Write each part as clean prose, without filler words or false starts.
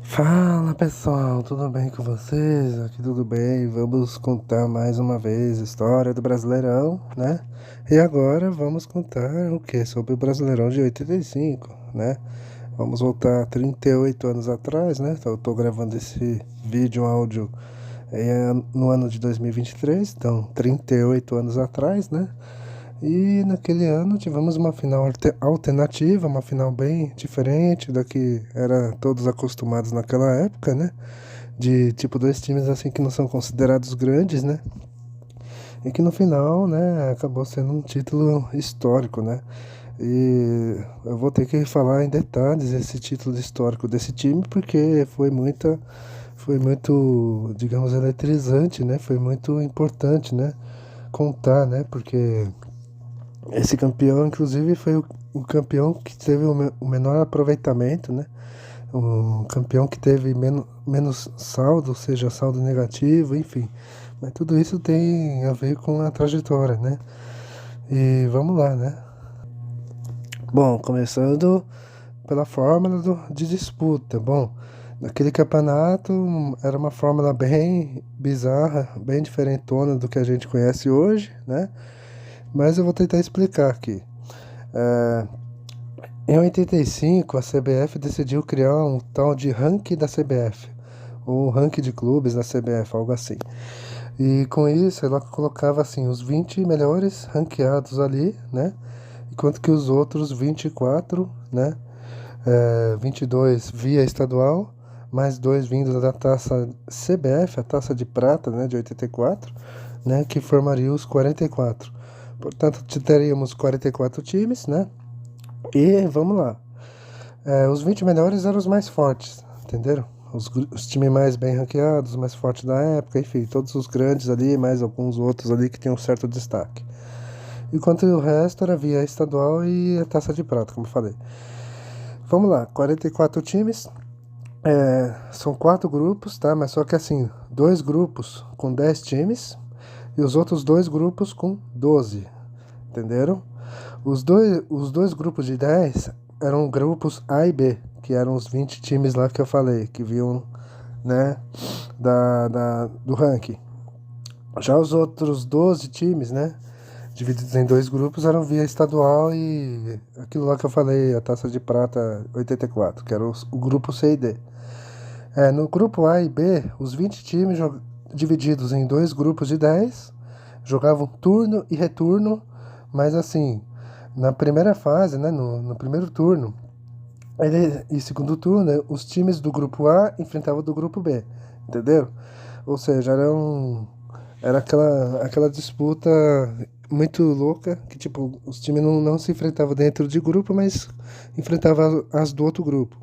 Fala pessoal, tudo bem com vocês? Aqui tudo bem? Vamos contar mais uma vez a história do Brasileirão, né? E agora vamos contar o que? Sobre o Brasileirão de 85, né? Vamos voltar 38 anos atrás, né? Eu tô gravando esse vídeo áudio no ano de 2023, então 38 anos atrás, né? E naquele ano tivemos uma final alternativa, uma final bem diferente da que era todos acostumados naquela época, né? De tipo dois times assim que não são considerados grandes, né? E que no final, né, acabou sendo um título histórico, né? E eu vou ter que falar em detalhes esse título histórico desse time porque foi muito, digamos, eletrizante, né? Foi muito importante, né? Contar, né? Porque esse campeão, inclusive, foi o campeão que teve o menor aproveitamento, né? Um campeão que teve menos saldo, ou seja, saldo negativo, enfim. Mas tudo isso tem a ver com a trajetória, né? E vamos lá, né? Bom, começando pela fórmula de disputa. Bom, naquele campeonato era uma fórmula bem bizarra, bem diferentona do que a gente conhece hoje, né? Mas eu vou tentar explicar aqui. É, Em 85, a CBF decidiu criar um tal de ranking da CBF, ou ranking de clubes da CBF, algo assim. E com isso, ela colocava assim os 20 melhores ranqueados ali, né? Enquanto que os outros 24, né? 22 via estadual, mais dois vindos da taça CBF, a taça de prata, né, de 84, né, que formaria os 44. Portanto, teríamos 44 times, né? E vamos lá. Os 20 melhores eram os mais fortes, entenderam? Os times mais bem ranqueados, mais fortes da época, enfim, todos os grandes ali, mais alguns outros ali que tinham um certo destaque. Enquanto o resto era via estadual e a taça de prata, como eu falei. Vamos lá, 44 times, são quatro grupos, tá? Mas só que assim, dois grupos com 10 times e os outros dois grupos com 12, entenderam? Os dois grupos de 10 eram grupos A e B, que eram os 20 times lá que eu falei, que viam, né, do ranking. Já os outros 12 times, né, divididos em dois grupos, eram via estadual e aquilo lá que eu falei, a Taça de Prata 84, que era o grupo C e D. No grupo A e B, os 20 times divididos em dois grupos de 10 jogavam turno e retorno, mas assim, na primeira fase, né, no primeiro turno, e segundo turno, né, os times do grupo A enfrentavam do grupo B, entendeu? Ou seja, era aquela disputa muito louca, que tipo, os times não se enfrentavam dentro de grupo, mas enfrentavam as do outro grupo.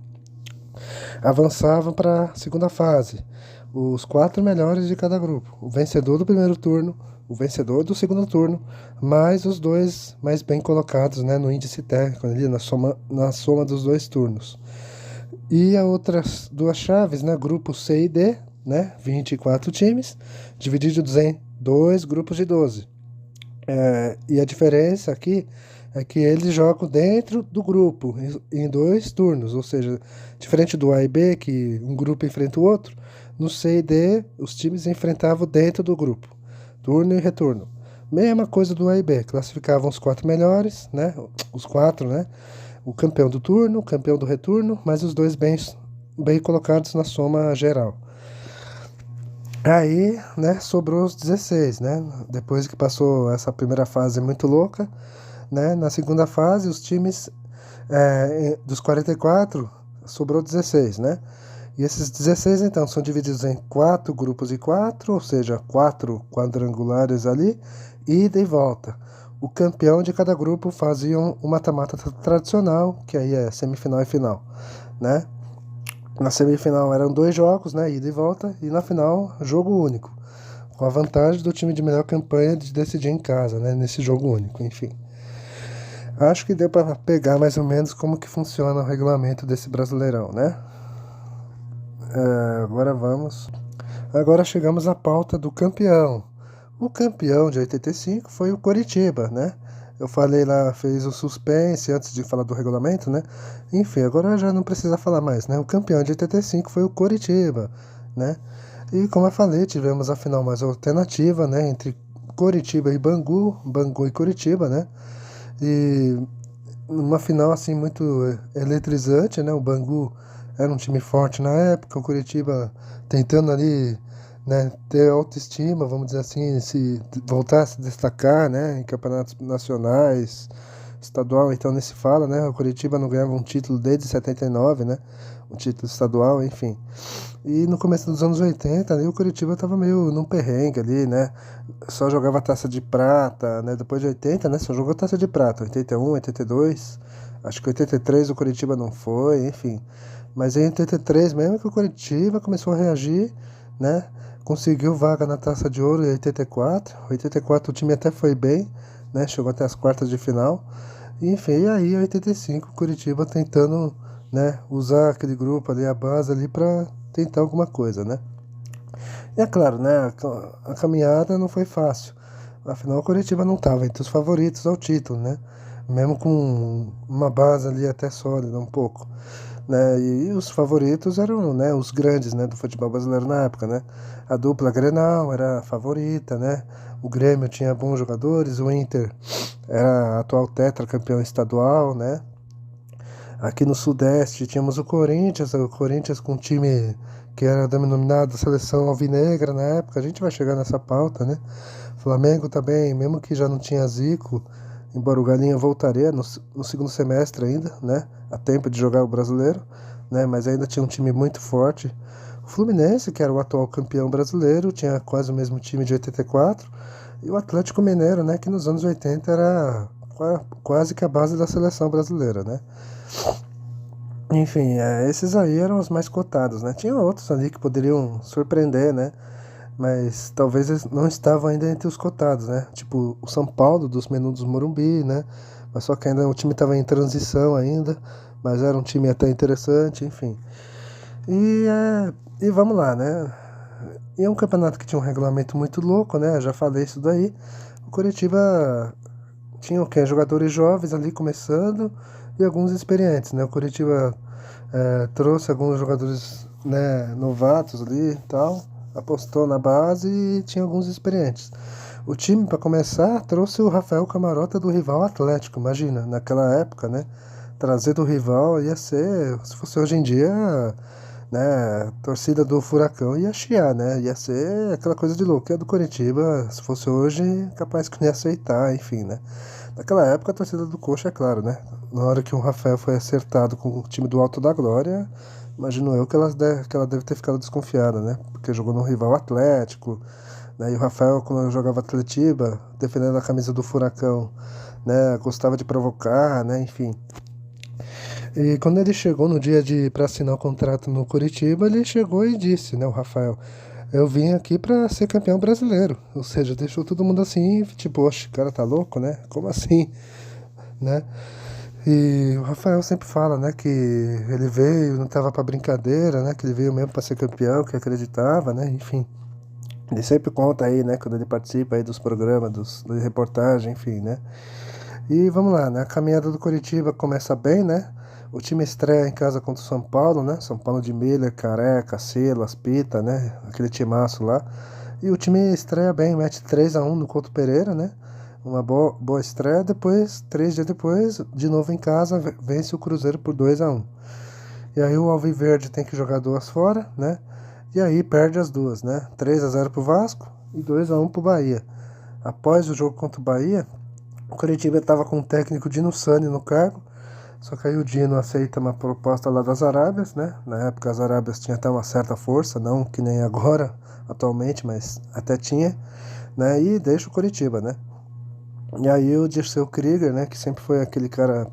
Avançavam para a segunda fase, os quatro melhores de cada grupo, o vencedor do primeiro turno, o vencedor do segundo turno, mais os dois mais bem colocados, né, no índice técnico, ali, na soma dos dois turnos. E as outras duas chaves, né, grupo C e D, né, 24 times, divididos em dois grupos de 12. E a diferença aqui é que eles jogam dentro do grupo, em dois turnos, ou seja, diferente do A e B, que um grupo enfrenta o outro, no C e D os times enfrentavam dentro do grupo, turno e retorno. Mesma coisa do A e B, classificavam os quatro melhores, né? Os quatro, né? O campeão do turno, o campeão do retorno, mas os dois bem colocados na soma geral. Aí, né, sobrou os 16, né? Depois que passou essa primeira fase muito louca, né? Na segunda fase, os times dos 44 sobrou 16, né? E esses 16, então, são divididos em quatro grupos de quatro, ou seja, quatro quadrangulares ali, ida e volta. O campeão de cada grupo fazia um mata-mata tradicional, que aí é semifinal e final, né? Na semifinal eram dois jogos, né? Ida e volta, e na final, jogo único. Com a vantagem do time de melhor campanha de decidir em casa, né? Nesse jogo único, enfim. Acho que deu para pegar mais ou menos como que funciona o regulamento desse Brasileirão, né? Agora vamos. Agora chegamos à pauta do campeão. O campeão de 85 foi o Coritiba, né? Eu falei lá, fez o suspense antes de falar do regulamento, né? Enfim, agora já não precisa falar mais, né? O campeão de 85 foi o Coritiba, né? E como eu falei, tivemos a final mais alternativa, né? Entre Coritiba e Bangu, Bangu e Coritiba, né? E uma final assim muito eletrizante, né? O Bangu era um time forte na época, o Coritiba tentando ali, né, ter autoestima, vamos dizer assim, se voltar a se destacar, né, em campeonatos nacionais, estadual, então nem se fala, né? O Coritiba não ganhava um título desde 79, né? Um título estadual, enfim. E no começo dos anos 80, ali, o Curitiba tava meio num perrengue ali, né? Só jogava taça de prata, né? Depois de 80, né? Só jogou taça de prata, 81, 82. Acho que 83 o Curitiba não foi, enfim. Mas em 83 mesmo que o Curitiba começou a reagir, né? Conseguiu vaga na Taça de Ouro em 84. 84 o time até foi bem, né? Chegou até as quartas de final. Enfim, e aí em 85 o Curitiba tentando, né, usar aquele grupo ali, a base ali pra tentar alguma coisa, né? E é claro, né, a caminhada não foi fácil. Afinal, o Curitiba não estava entre os favoritos ao título, né? Mesmo com uma base ali até sólida, um pouco, né? E os favoritos eram, né, os grandes, né, do futebol brasileiro na época, né? A dupla Grenal era a favorita, né? O Grêmio tinha bons jogadores, o Inter era atual tetracampeão estadual, né? Aqui no Sudeste tínhamos o Corinthians com um time que era denominado Seleção Alvinegra na época, a gente vai chegar nessa pauta, né? Flamengo também, mesmo que já não tinha Zico, embora o Galinha voltaria no segundo semestre ainda, né? A tempo de jogar o brasileiro, né? Mas ainda tinha um time muito forte. O Fluminense, que era o atual campeão brasileiro, tinha quase o mesmo time de 84. E o Atlético Mineiro, né? Que nos anos 80 era quase que a base da seleção brasileira, né? Enfim, esses aí eram os mais cotados, né? Tinha outros ali que poderiam surpreender, né? Mas talvez eles não estavam ainda entre os cotados, né? Tipo o São Paulo dos Menudos Morumbi, né? Mas só que ainda o time estava em transição ainda, mas era um time até interessante, enfim. E, e vamos lá, né? E é um campeonato que tinha um regulamento muito louco, né? Eu já falei isso daí. O Curitiba tinha o quê? Jogadores jovens ali começando e alguns experientes, né? O Curitiba trouxe alguns jogadores, né, novatos ali e tal, apostou na base e tinha alguns experientes. O time, para começar, trouxe o Rafael Camarota do rival Atlético, imagina, naquela época, né? Trazer do rival ia ser, se fosse hoje em dia, né, torcida do Furacão ia chiar, né? Ia ser aquela coisa de louco. E a do Coritiba, se fosse hoje, capaz que não ia aceitar, enfim, né? Naquela época, a torcida do Coxa, é claro, né? Na hora que o Rafael foi acertado com o time do Alto da Glória, imagino eu que ela deve ter ficado desconfiada, né? Porque jogou no rival Atlético, né? E o Rafael, quando jogava Atletiba, defendendo a camisa do Furacão, né? Gostava de provocar, né? Enfim. E quando ele chegou no dia de para assinar o contrato no Curitiba, ele chegou e disse, né, o Rafael, eu vim aqui para ser campeão brasileiro. Ou seja, deixou todo mundo assim, tipo, oxe, o cara tá louco, né? Como assim, né? E o Rafael sempre fala, né, que ele veio, não tava para brincadeira, né, que ele veio mesmo para ser campeão, que acreditava, né? Enfim. Ele sempre conta aí, né, quando ele participa aí dos programas, da reportagem, enfim, né? E vamos lá, né? A caminhada do Coritiba começa bem, né? O time estreia em casa contra o São Paulo, né? São Paulo de Miller, Careca, Silas, Pita, né? Aquele timaço lá. E o time estreia bem, mete 3-1 no Couto Pereira, né? Uma boa estreia. Depois, 3 dias depois, de novo em casa, vence o Cruzeiro por 2-1. E aí o Alviverde tem que jogar duas fora, né? E aí perde as duas, né? 3-0 pro Vasco e 2-1 pro Bahia. Após o jogo contra o Bahia, o Coritiba estava com o técnico Dino Sani no cargo, só que aí o Dino aceita uma proposta lá das Arábias, né? Na época as Arábias tinham até uma certa força, não que nem agora, atualmente, mas até tinha, né? E deixa o Coritiba, né? E aí o Dirceu Krieger, né? Que sempre foi aquele cara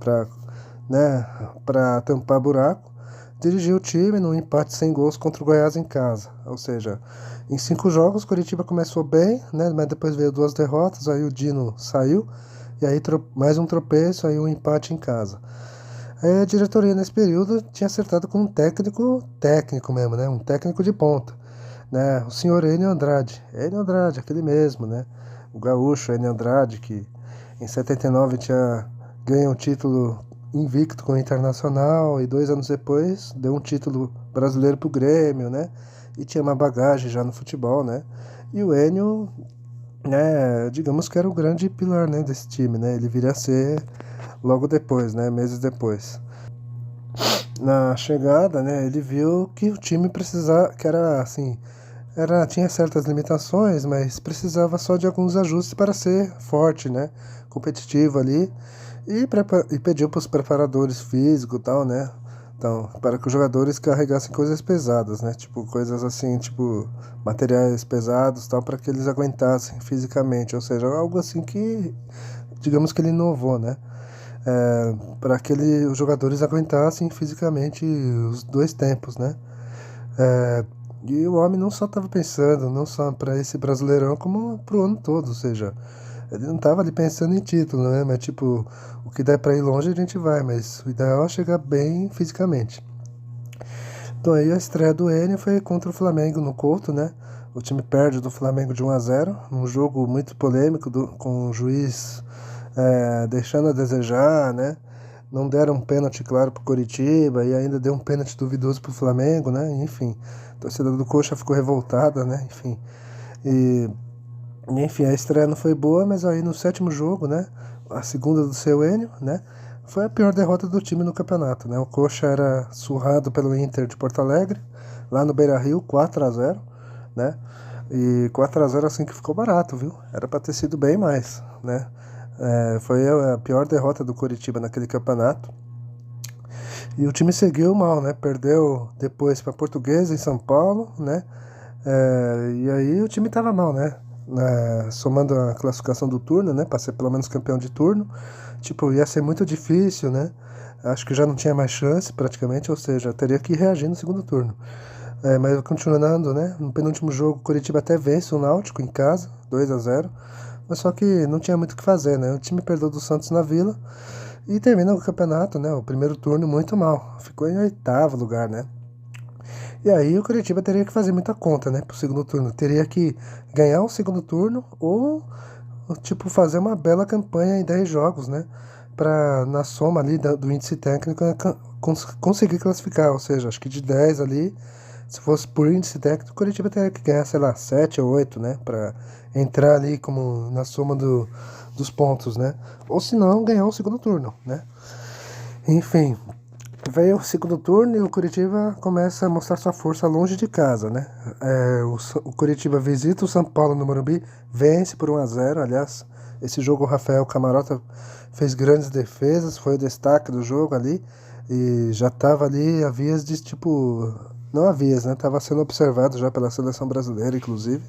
né, pra tampar buraco, dirigiu o time num empate sem gols contra o Goiás em casa. Ou seja, em 5 jogos o Coritiba começou bem, né? Mas depois veio duas derrotas, aí o Dino saiu. E aí mais um tropeço, aí um empate em casa. Aí a diretoria nesse período tinha acertado com um técnico mesmo, né? Um técnico de ponta, né? O senhor Enio Andrade. Enio Andrade, aquele mesmo, né? O gaúcho Enio Andrade, que Em 79 tinha ganho um título invicto com o Internacional e 2 anos depois deu um título brasileiro pro Grêmio, né? E tinha uma bagagem já no futebol, né? E o Enio, né, digamos que era o grande pilar, né, desse time, né? Ele viria a ser logo depois, né, meses depois. Na chegada, né, ele viu que o time precisava, que era assim, tinha certas limitações, mas precisava só de alguns ajustes para ser forte, né, competitivo ali, e pediu para os preparadores físicos e tal, né, então, para que os jogadores carregassem coisas pesadas, né, tipo coisas assim, tipo materiais pesados, tal, para que eles aguentassem fisicamente, ou seja, algo assim que, digamos que ele inovou, né, para que os jogadores aguentassem fisicamente os dois tempos, né? É, e o homem não só estava pensando, não só para esse Brasileirão, como para o ano todo, ou seja, ele não estava ali pensando em título, né? Mas tipo, o que der para ir longe a gente vai, mas o ideal é chegar bem fisicamente. Então aí a estreia do Enio foi contra o Flamengo no Couto, né? O time perde do Flamengo de 1-0, num jogo muito polêmico, com o juiz deixando a desejar, né? Não deram um pênalti claro pro Coritiba e ainda deu um pênalti duvidoso pro Flamengo, né? Enfim, a torcida do Coxa ficou revoltada, né? Enfim, e, enfim, a estreia não foi boa, mas aí no sétimo jogo, né? A segunda do seu Enio, né? Foi a pior derrota do time no campeonato, né? O Coxa era surrado pelo Inter de Porto Alegre, lá no Beira-Rio, 4-0, né? E 4-0 assim que ficou barato, viu? Era pra ter sido bem mais, né? Foi a pior derrota do Coritiba naquele campeonato. E o time seguiu mal, né? Perdeu depois para Portuguesa em São Paulo, né? E aí o time tava mal, né? Somando a classificação do turno, né? Para ser pelo menos campeão de turno. Tipo, ia ser muito difícil, né? Acho que já não tinha mais chance praticamente, ou seja, teria que reagir no segundo turno. Mas continuando, né? No penúltimo jogo, o Coritiba até vence o Náutico em casa, 2-0. Mas só que não tinha muito o que fazer, né? O time perdeu do Santos na Vila e termina o campeonato, né? O primeiro turno muito mal. Ficou em oitavo lugar, né? E aí o Curitiba teria que fazer muita conta, né? Pro segundo turno. Teria que ganhar o segundo turno ou, tipo, fazer uma bela campanha em 10 jogos, né? Pra, na soma ali do índice técnico, né, conseguir classificar. Ou seja, acho que de 10 ali, se fosse por índice técnico, o Curitiba teria que ganhar, sei lá, 7 ou 8, né? Pra entrar ali como na soma dos pontos, né? Ou se não, ganhar o segundo turno, né? Enfim, veio o segundo turno e o Curitiba começa a mostrar sua força longe de casa, né? O Curitiba visita o São Paulo no Morumbi, vence por 1-0. Aliás, esse jogo o Rafael Camarota fez grandes defesas, foi o destaque do jogo ali e já estava ali a vias de tipo. Não a vias, né? Tava sendo observado já pela seleção brasileira, inclusive.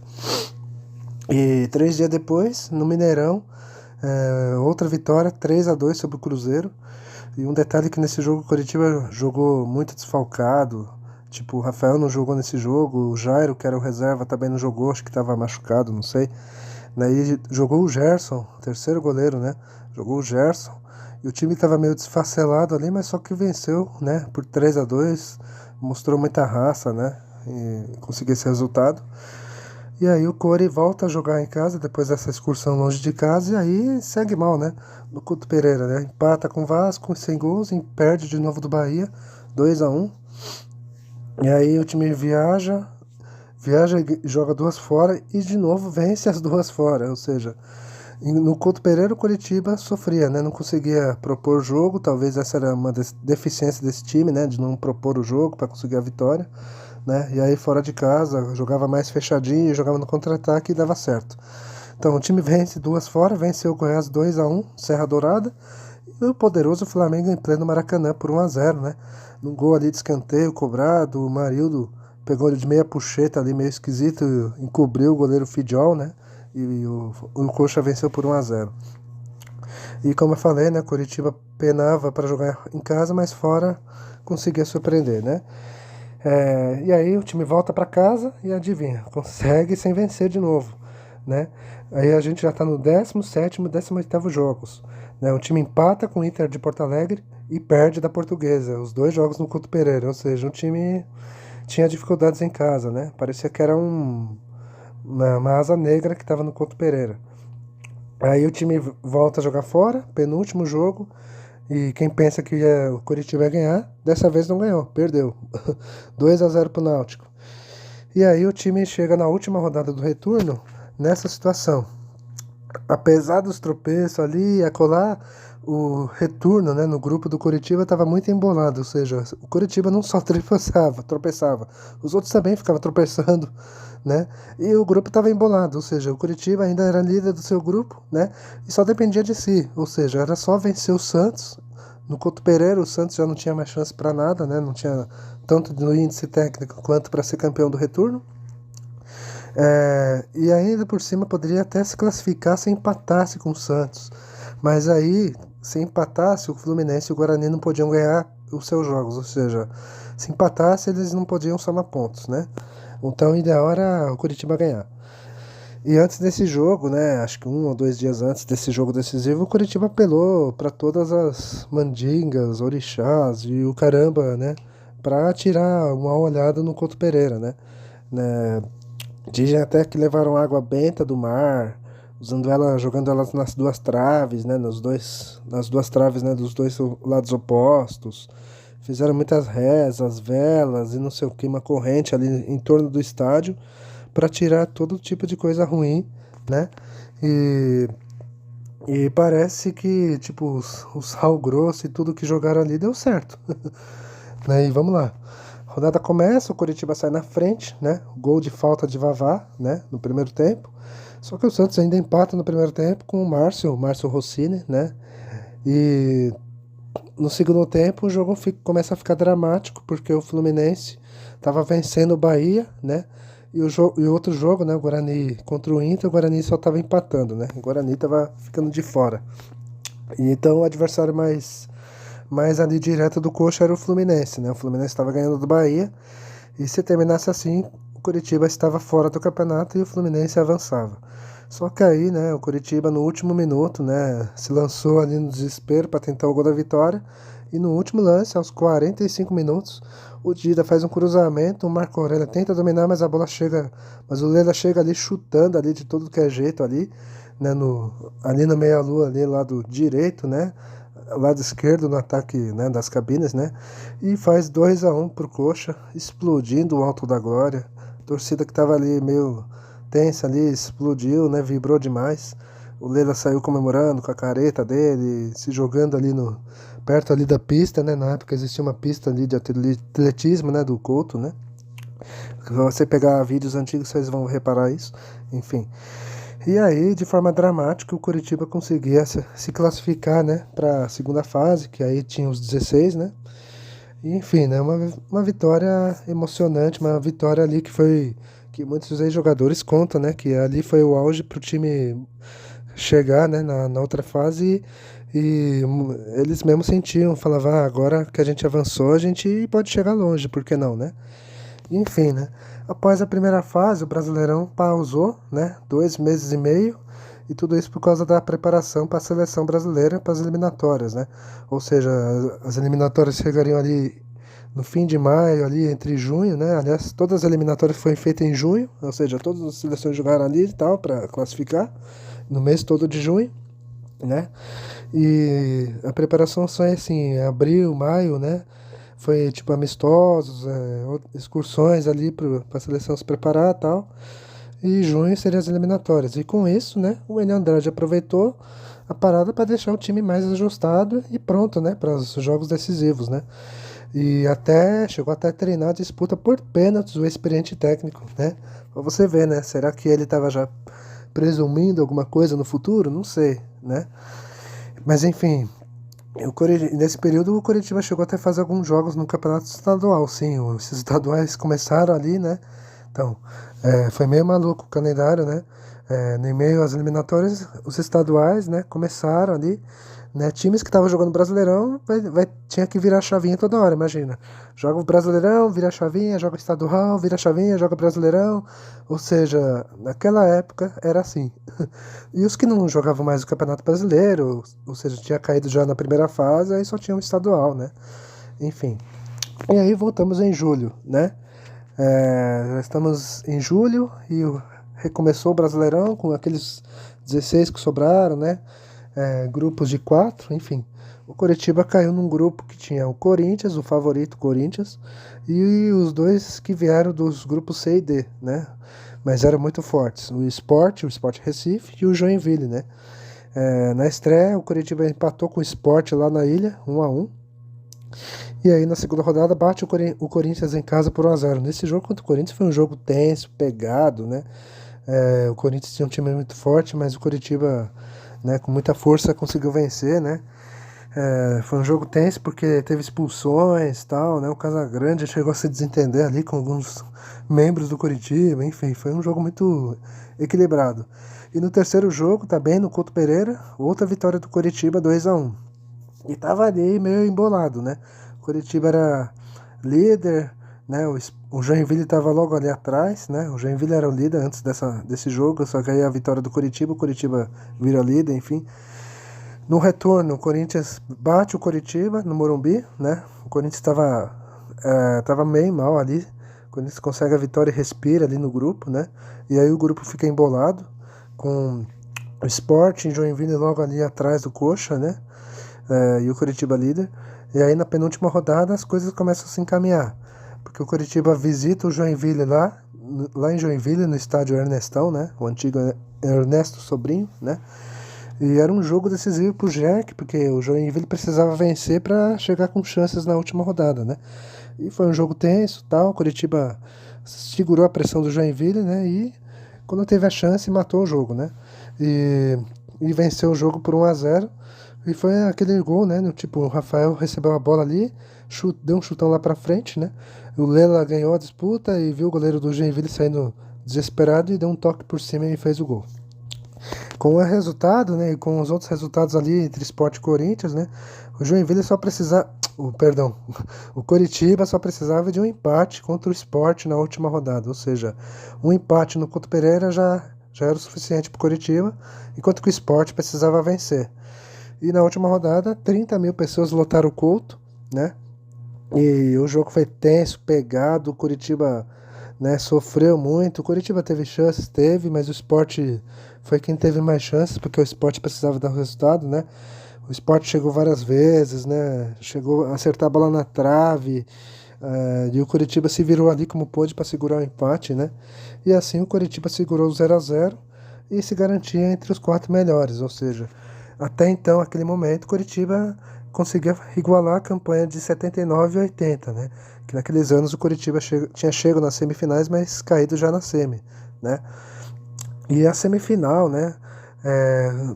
E 3 dias depois, no Mineirão, outra vitória, 3-2 sobre o Cruzeiro. E um detalhe que nesse jogo o Coritiba jogou muito desfalcado. Tipo, o Rafael não jogou nesse jogo, o Jairo, que era o reserva, também não jogou, acho que estava machucado, não sei. Daí jogou o Gerson, terceiro goleiro, né? Jogou o Gerson. E o time estava meio desfacelado ali, mas só que venceu, né? Por 3-2. Mostrou muita raça, né? E conseguiu esse resultado. E aí o Core volta a jogar em casa depois dessa excursão longe de casa e aí segue mal, né? No Couto Pereira, né? Empata com o Vasco, sem gols, e perde de novo do Bahia, 2-1. E aí o time viaja e joga duas fora e de novo vence as duas fora. Ou seja, no Couto Pereira o Coritiba sofria, né? Não conseguia propor jogo, talvez essa era uma deficiência desse time, né? De não propor o jogo para conseguir a vitória, né? E aí fora de casa jogava mais fechadinho, jogava no contra-ataque e dava certo. Então o time vence duas fora, venceu o Goiás 2-1, Serra Dourada, e o poderoso Flamengo em pleno Maracanã por 1-0, né? Num gol ali de escanteio cobrado, o Marildo pegou ele de meia puxeta ali, meio esquisito, encobriu o goleiro Fidiol, né? E o Coxa venceu por 1-0. E como eu falei, né, Curitiba penava para jogar em casa, mas fora conseguia surpreender, né? E aí o time volta para casa e adivinha, consegue sem vencer de novo, né? Aí a gente já tá no 17º, 18º jogos, né? O time empata com o Inter de Porto Alegre e perde da Portuguesa, os dois jogos no Couto Pereira, ou seja, o time tinha dificuldades em casa, né? Parecia que era uma asa negra que estava no Couto Pereira. Aí o time volta a jogar fora, penúltimo jogo, e quem pensa que o Coritiba ia ganhar, dessa vez não ganhou, perdeu. 2-0 pro Náutico. E aí o time chega na última rodada do retorno nessa situação. Apesar dos tropeços ali e acolá, o retorno, né, no grupo do Coritiba estava muito embolado, ou seja, o Coritiba não só tropeçava, os outros também ficavam tropeçando, né, e o grupo estava embolado, ou seja, o Coritiba ainda era líder do seu grupo, né, e só dependia de si, ou seja, era só vencer o Santos. No Couto Pereira, o Santos já não tinha mais chance para nada, né, não tinha tanto no índice técnico quanto para ser campeão do retorno. E ainda por cima poderia até se classificar se empatasse com o Santos. Mas aí, se empatasse, o Fluminense e o Guarani não podiam ganhar os seus jogos. Ou seja, se empatasse, eles não podiam somar pontos, né? Então o ideal era o Curitiba ganhar. E antes desse jogo, né? Acho que 1 ou 2 dias antes desse jogo decisivo, o Curitiba apelou para todas as mandingas, orixás e o caramba, né? Para tirar uma olhada no Couto Pereira, né? Dizem até que levaram água benta do mar, usando ela, jogando elas nas duas traves, né, nas duas traves, né, dos dois lados opostos. Fizeram muitas rezas, velas e não sei o que, uma corrente ali em torno do estádio para tirar todo tipo de coisa ruim, né? E, e parece que, tipo, o sal grosso e tudo que jogaram ali deu certo, né? E vamos lá. A rodada começa, o Coritiba sai na frente, né? Gol de falta de Vavá, né? No primeiro tempo. Só que o Santos ainda empata no primeiro tempo com o Márcio Rossini, né? E no segundo tempo o jogo começa a ficar dramático, porque o Fluminense estava vencendo o Bahia, né? E o outro jogo, né? O Guarani contra o Inter, o Guarani só estava empatando, né? O Guarani estava ficando de fora. E então o adversário mais ali direto do Coxa era o Fluminense, né? O Fluminense estava ganhando do Bahia. E se terminasse assim, o Curitiba estava fora do campeonato e o Fluminense avançava. Só que aí, né, o Curitiba no último minuto, né, se lançou ali no desespero para tentar o gol da vitória. E no último lance, aos 45 minutos, o Dida faz um cruzamento, o Marco Aurélio tenta dominar, mas a bola chega, mas o Lela chega ali chutando ali de todo que é jeito ali, né, ali no meia-lua ali lado direito, né, lado esquerdo no ataque, né, das cabines, né? E faz 2-1 pro Coxa, explodindo o Alto da Glória. A torcida que tava ali meio tensa ali, explodiu, né? Vibrou demais. O Lela saiu comemorando com a careta dele, se jogando ali no perto ali da pista, né? Na época existia uma pista ali de atletismo, né, do Couto, né? Se você pegar vídeos antigos, vocês vão reparar isso. Enfim. E aí, de forma dramática, o Coritiba conseguia se classificar, né, para a segunda fase, que aí tinha os 16, né? E, enfim, né, uma vitória emocionante, uma vitória ali que muitos ex-jogadores contam, né, que ali foi o auge para o time chegar, né, na outra fase e eles mesmos sentiam, falavam, agora que a gente avançou, a gente pode chegar longe, por que não, né? Enfim, né? Após a primeira fase, o Brasileirão pausou, né? 2 meses e meio, e tudo isso por causa da preparação para a seleção brasileira para as eliminatórias, né? Ou seja, as eliminatórias chegariam ali no fim de maio, ali entre junho, né? Aliás, todas as eliminatórias foram feitas em junho, ou seja, todas as seleções jogaram ali e tal para classificar no mês todo de junho, né? E a preparação só é assim, abril, maio, né? Foi tipo amistosos, excursões ali para a seleção se preparar e tal. E junho seriam as eliminatórias. E com isso, né, o Enio Andrade aproveitou a parada para deixar o time mais ajustado e pronto, né, para os jogos decisivos, né? E chegou até a treinar a disputa por pênaltis o experiente técnico, né? Pra você ver, né? Será que ele estava já presumindo alguma coisa no futuro? Não sei, né? Mas enfim, nesse período o Coritiba chegou até a fazer alguns jogos no campeonato estadual, sim. Os estaduais começaram ali, né? Então, foi meio maluco o calendário, né? No meio às eliminatórias, os estaduais, né? Começaram ali, né? Times que estavam jogando Brasileirão tinha que virar chavinha toda hora, imagina. Joga o Brasileirão, vira chavinha, joga estadual, vira chavinha, joga Brasileirão. Ou seja, naquela época era assim. E os que não jogavam mais o Campeonato Brasileiro, ou seja, tinha caído já na primeira fase, aí só tinha o estadual, né? Enfim. E aí voltamos em julho, né? Já estamos em julho e recomeçou o Brasileirão com aqueles 16 que sobraram, né? Grupos de 4, enfim. O Coritiba caiu num grupo que tinha o Corinthians, o favorito Corinthians, e os dois que vieram dos grupos C e D, né? Mas eram muito fortes, o Sport Recife e o Joinville, né? Na estreia, o Coritiba empatou com o Sport lá na ilha, 1-1. E aí na segunda rodada bate o Corinthians em casa por 1-0. Nesse jogo contra o Corinthians foi um jogo tenso, pegado, né? O Corinthians tinha um time muito forte, mas o Coritiba, né, com muita força conseguiu vencer, né? Foi um jogo tenso porque teve expulsões e tal, né? O Casagrande chegou a se desentender ali com alguns membros do Coritiba, enfim, foi um jogo muito equilibrado. E no terceiro jogo, também no Couto Pereira, outra vitória do Coritiba, 2-1. E tava ali meio embolado, né? O Coritiba era líder, né? O Joinville estava logo ali atrás, né? O Joinville era o líder antes desse jogo, só que aí a vitória do Coritiba, o Coritiba vira líder, enfim. No retorno, o Corinthians bate o Coritiba no Morumbi, né? O Corinthians tava meio mal ali. O Corinthians consegue a vitória e respira ali no grupo, né? E aí o grupo fica embolado com o Sport e Joinville logo ali atrás do Coxa, né? E o Coritiba líder. E aí na penúltima rodada as coisas começam a se encaminhar. Porque o Coritiba visita o Joinville lá em Joinville, no estádio Ernestão, né? O antigo Ernesto Sobrinho, né? E era um jogo decisivo pro Jack, porque o Joinville precisava vencer para chegar com chances na última rodada, né? E foi um jogo tenso, tal, o Coritiba segurou a pressão do Joinville, né? E quando teve a chance, matou o jogo, né? E venceu o jogo por 1-0. E foi aquele gol, né? Tipo, o Rafael recebeu a bola ali, deu um chutão lá pra frente, né? O Lela ganhou a disputa e viu o goleiro do Joinville saindo desesperado e deu um toque por cima e fez o gol. Com o resultado, né, e com os outros resultados ali entre Sport e Corinthians, né, o Joinville só precisava, perdão, o Coritiba só precisava de um empate contra o Sport na última rodada, ou seja, um empate no Couto Pereira já era o suficiente para o Coritiba, enquanto que o Sport precisava vencer. E na última rodada, 30 mil pessoas lotaram o Couto, né, e o jogo foi tenso, pegado, o Coritiba, né, sofreu muito. O Coritiba teve chances, mas o Sport foi quem teve mais chances, porque o Sport precisava dar o resultado, né? O Sport chegou várias vezes, né? Chegou a acertar a bola na trave, e o Coritiba se virou ali como pôde para segurar o empate, né? E assim o Coritiba segurou o 0-0 e se garantia entre os 4 melhores, ou seja, até então, aquele momento, o Coritiba conseguia igualar a campanha de 79 e 80, né? Que naqueles anos o Coritiba tinha chego nas semifinais, mas caído já na semi, né? E a semifinal, né?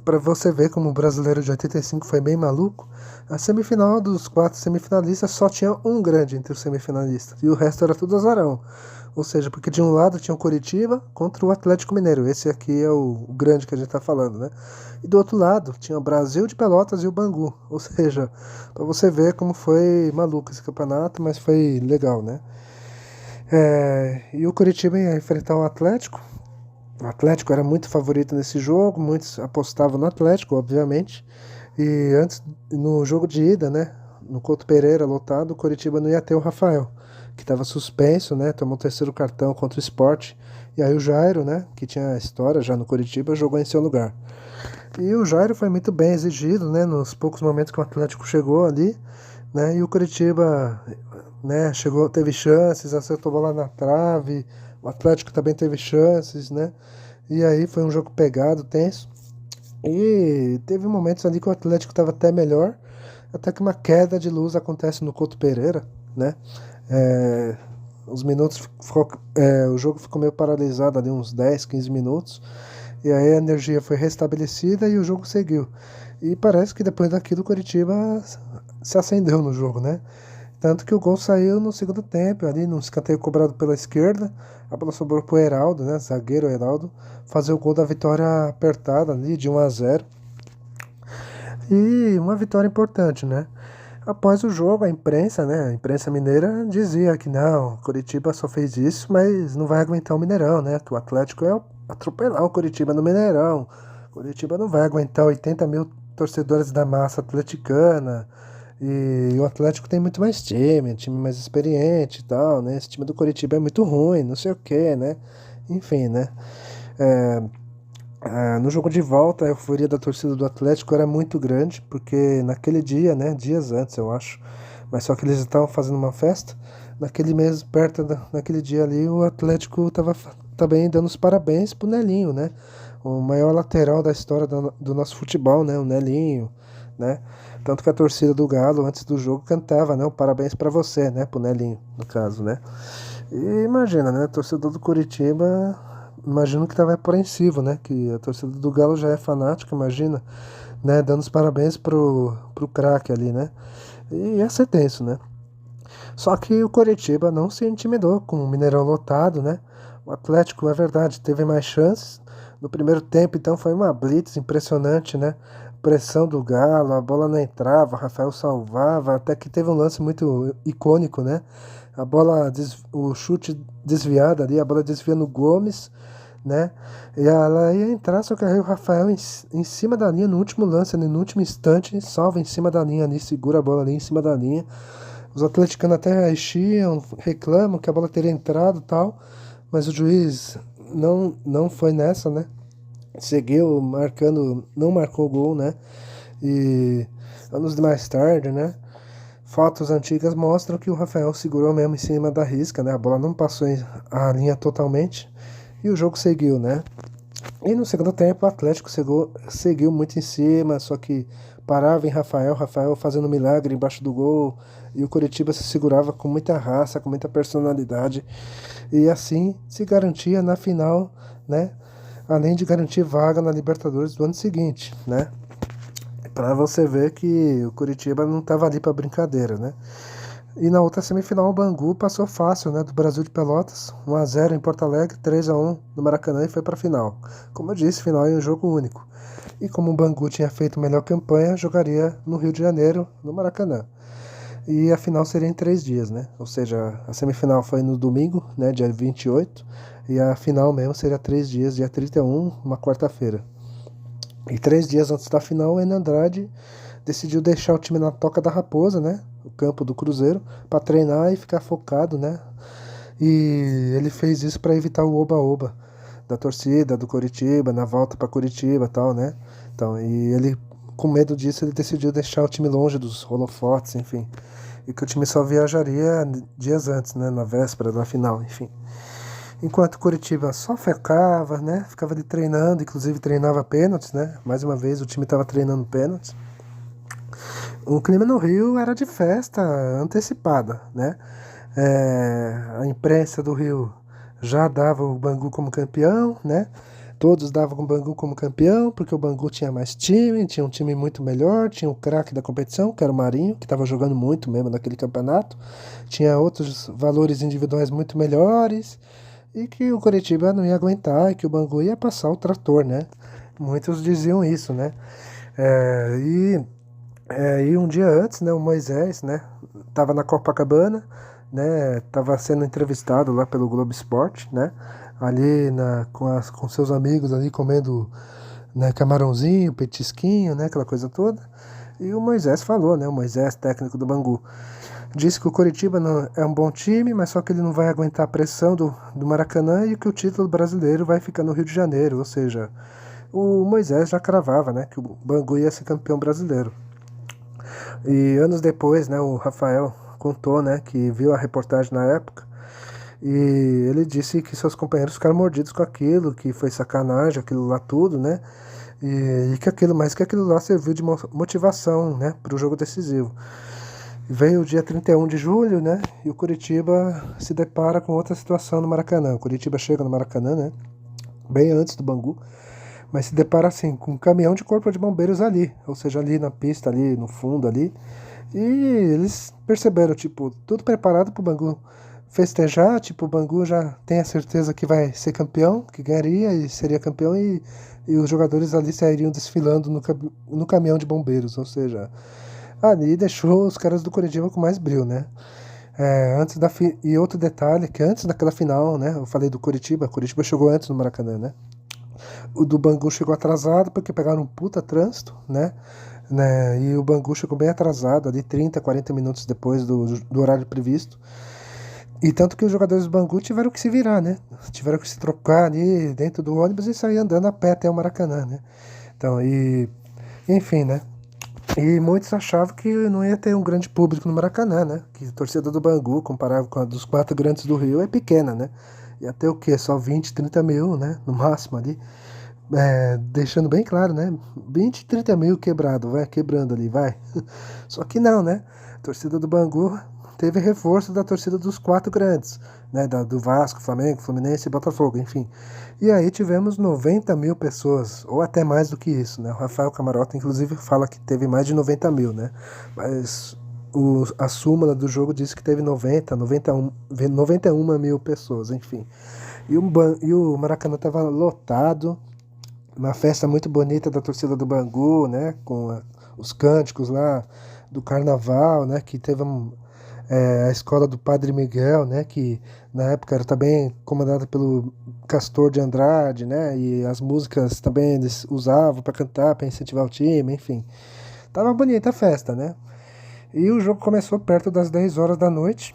Para você ver como o brasileiro de 85 foi bem maluco, a semifinal dos 4 semifinalistas só tinha um grande entre os semifinalistas, e o resto era tudo azarão. Ou seja, porque de um lado tinha o Coritiba contra o Atlético Mineiro. Esse aqui é o grande que a gente tá falando, né? E do outro lado tinha o Brasil de Pelotas e o Bangu. Ou seja, para você ver como foi maluco esse campeonato, mas foi legal, né? E o Coritiba ia enfrentar o Atlético. O Atlético era muito favorito nesse jogo, muitos apostavam no Atlético, obviamente. E antes, no jogo de ida, né? No Couto Pereira lotado, o Coritiba não ia ter o Rafael, que estava suspenso, né? Tomou o terceiro cartão contra o Sport. E aí o Jairo, né? Que tinha história já no Coritiba, jogou em seu lugar. E o Jairo foi muito bem exigido, né? Nos poucos momentos que o Atlético chegou ali, né? E o Coritiba, né? Chegou, teve chances, acertou bola na trave. O Atlético também teve chances, né? E aí foi um jogo pegado, tenso. E teve momentos ali que o Atlético estava até melhor, até que uma queda de luz acontece no Couto Pereira, né? Os minutos o jogo ficou meio paralisado ali, uns 10, 15 minutos. E aí a energia foi restabelecida e o jogo seguiu. E parece que depois daquilo o Coritiba se acendeu no jogo, né? Tanto que o gol saiu no segundo tempo, ali no escanteio cobrado pela esquerda. A bola sobrou pro Heraldo, né? Zagueiro Heraldo, fazer o gol da vitória apertada ali, de 1-0. E uma vitória importante, né? Após o jogo, a imprensa, né? A imprensa mineira dizia que não, o Coritiba só fez isso, mas não vai aguentar o Mineirão, né? Que o Atlético é atropelar o Coritiba no Mineirão. O Coritiba não vai aguentar 80 mil torcedores da massa atleticana. E o Atlético tem muito mais time mais experiente e tal, né? Esse time do Coritiba é muito ruim, não sei o que, né? Enfim, né? No jogo de volta, a euforia da torcida do Atlético era muito grande, porque naquele dia, né, dias antes, eu acho, mas só que eles estavam fazendo uma festa, naquele mês, naquele dia ali, o Atlético estava também dando os parabéns pro Nelinho, né, o maior lateral da história do nosso futebol, né, o Nelinho, né, tanto que a torcida do Galo, antes do jogo, cantava, né, o parabéns pra você, né, pro Nelinho, no caso, né. E imagina, né? Torcedor do Curitiba, imagino que tava apreensivo, né? Que a torcida do Galo já é fanática, imagina, né? Dando os parabéns pro craque ali, né? E ia ser tenso, né? Só que o Curitiba não se intimidou com o Mineirão lotado, né? O Atlético, é verdade, teve mais chances. No primeiro tempo, então, foi uma blitz impressionante, né? Pressão do Galo, a bola não entrava, o Rafael salvava, até que teve um lance muito icônico, né? O chute desviado ali, a bola desvia no Gomes, né? E ela ia entrar, só que aí o Rafael em cima da linha, no último lance, ali, no último instante, salva em cima da linha ali, segura a bola ali em cima da linha. Os atleticanos até chiam, reclamam que a bola teria entrado e tal, mas o juiz não foi nessa, né? Seguiu marcando, não marcou o gol, né? E anos mais tarde, né? Fotos antigas mostram que o Rafael segurou mesmo em cima da risca, né? A bola não passou a linha totalmente e o jogo seguiu, né? E no segundo tempo o Atlético seguiu muito em cima, só que parava em Rafael fazendo milagre embaixo do gol, e o Coritiba se segurava com muita raça, com muita personalidade, e assim se garantia na final, né? Além de garantir vaga na Libertadores do ano seguinte, né? Para você ver que o Coritiba não estava ali para brincadeira, né? E na outra semifinal, o Bangu passou fácil, né? Do Brasil de Pelotas, 1-0 em Porto Alegre, 3-1 no Maracanã e foi para a final. Como eu disse, final é um jogo único. E como o Bangu tinha feito melhor campanha, jogaria no Rio de Janeiro, no Maracanã. E a final seria em 3 dias, né? Ou seja, a semifinal foi no domingo, né? Dia 28. E a final mesmo seria 3 dias, dia 31, uma quarta-feira. E 3 dias antes da final, o Enan Andrade decidiu deixar o time na Toca da Raposa, né? O campo do Cruzeiro, para treinar e ficar focado, né? E ele fez isso para evitar o oba-oba da torcida do Coritiba, na volta para Coritiba e tal, né? Então, e ele, com medo disso, ele decidiu deixar o time longe dos holofotes, enfim. E que o time só viajaria dias antes, né? Na véspera da final, enfim. Enquanto o Curitiba só focava, né? Ficava ali treinando, inclusive treinava pênaltis, né? Mais uma vez o time estava treinando pênaltis. O clima no Rio era de festa antecipada, né? A imprensa do Rio já dava o Bangu como campeão, né? Todos davam o Bangu como campeão, porque o Bangu tinha mais time, tinha um time muito melhor, tinha o craque da competição, que era o Marinho, que estava jogando muito mesmo naquele campeonato, tinha outros valores individuais muito melhores, e que o Coritiba não ia aguentar, e que o Bangu ia passar o trator, né? Muitos diziam isso, né? É, e e um dia antes, né, o Moisés, né, tava na Copacabana, né, tava sendo entrevistado lá pelo Globo Esporte, né, ali com seus amigos ali comendo, né, camarãozinho, petisquinho, né, aquela coisa toda. E o Moisés falou, né, o Moisés, técnico do Bangu, disse que o Coritiba é um bom time, mas só que ele não vai aguentar a pressão do Maracanã e que o título brasileiro vai ficar no Rio de Janeiro, ou seja, o Moisés já cravava, né, que o Bangu ia ser campeão brasileiro. E anos depois, né, o Rafael contou, né, que viu a reportagem na época e ele disse que seus companheiros ficaram mordidos com aquilo, que foi sacanagem, aquilo lá tudo, né, mas que aquilo lá serviu de motivação, né, para o jogo decisivo. Veio o dia 31 de julho, né, e o Curitiba se depara com outra situação no Maracanã. O Curitiba chega no Maracanã, né, bem antes do Bangu, mas se depara assim com um caminhão de corpo de bombeiros ali, ou seja, ali na pista, ali no fundo ali. E eles perceberam, tipo, tudo preparado pro Bangu festejar, tipo, o Bangu já tem a certeza que vai ser campeão, que ganharia e seria campeão, e os jogadores ali sairiam desfilando no caminhão de bombeiros, ou seja, ali deixou os caras do Coritiba com mais brilho, né? E outro detalhe, que antes daquela final, né, eu falei do Curitiba chegou antes no Maracanã, né? O do Bangu chegou atrasado porque pegaram um puta trânsito, né? E o Bangu chegou bem atrasado, ali 30, 40 minutos depois do horário previsto. E tanto que os jogadores do Bangu tiveram que se virar, né? Tiveram que se trocar ali dentro do ônibus e sair andando a pé até o Maracanã, né? Então, enfim, né? E muitos achavam que não ia ter um grande público no Maracanã, né? Que a torcida do Bangu, comparável com a dos quatro grandes do Rio, é pequena, né? Ia ter o quê? Só 20, 30 mil, né? No máximo ali. Deixando bem claro, né? 20, 30 mil quebrado, vai, quebrando ali, vai. Só que não, né? A torcida do Bangu teve reforço da torcida dos quatro grandes, né? Do Vasco, Flamengo, Fluminense e Botafogo, enfim. E aí tivemos 90 mil pessoas, ou até mais do que isso, né? O Rafael Camarota, inclusive, fala que teve mais de 90 mil, né? Mas a súmula do jogo disse que teve 91 mil pessoas, enfim. E o Maracanã estava lotado, uma festa muito bonita da torcida do Bangu, né? Com os cânticos lá do carnaval, né? Que teve a escola do Padre Miguel, né? Que na época era também comandada pelo Castor de Andrade, né? E as músicas também eles usavam para cantar, para incentivar o time, enfim. Tava bonita a festa, né? E o jogo começou perto das 10 horas da noite.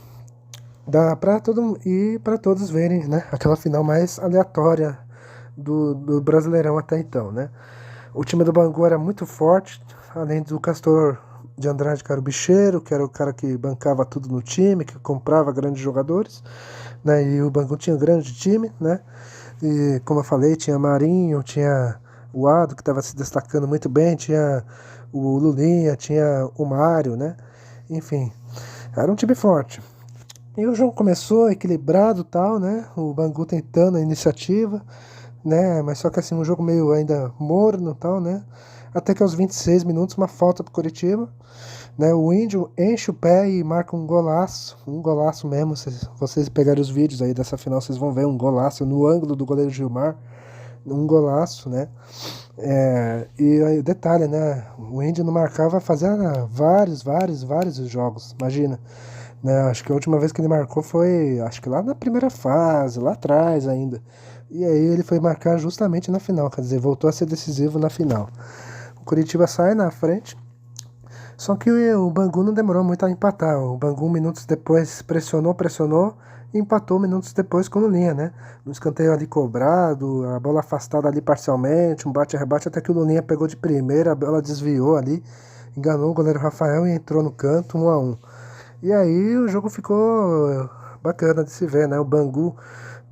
Dá para todos verem, né? Aquela final mais aleatória do Brasileirão até então, né? O time do Bangu era muito forte, além do Castor de Andrade, que era o bicheiro, que era o cara que bancava tudo no time, que comprava grandes jogadores, né? E o Bangu tinha um grande time, né? E como eu falei, tinha Marinho, tinha o Ado, que estava se destacando muito bem, tinha o Lulinha, tinha o Mário, né? Enfim, era um time forte. E o jogo começou equilibrado e tal, né? O Bangu tentando a iniciativa, né? Mas só que assim, um jogo meio ainda morno e tal, né? Até que aos 26 minutos, uma falta pro Coritiba, né? O Índio enche o pé e marca um golaço mesmo. Se vocês pegarem os vídeos aí dessa final, vocês vão ver um golaço no ângulo do goleiro Gilmar, um golaço, né? E aí, detalhe, né? O Índio não marcava fazia vários jogos, imagina. Né? Acho que a última vez que ele marcou foi, acho que lá na primeira fase, lá atrás ainda. E aí ele foi marcar justamente na final, quer dizer, voltou a ser decisivo na final. O Curitiba sai na frente, só que o Bangu não demorou muito a empatar. O Bangu, minutos depois, pressionou e empatou minutos depois com o Lulinha, né? No escanteio ali cobrado, a bola afastada ali parcialmente, um bate-rebate até que o Lulinha pegou de primeira, a bola desviou ali, enganou o goleiro Rafael e entrou no canto, 1-1. E aí o jogo ficou bacana de se ver, né? O Bangu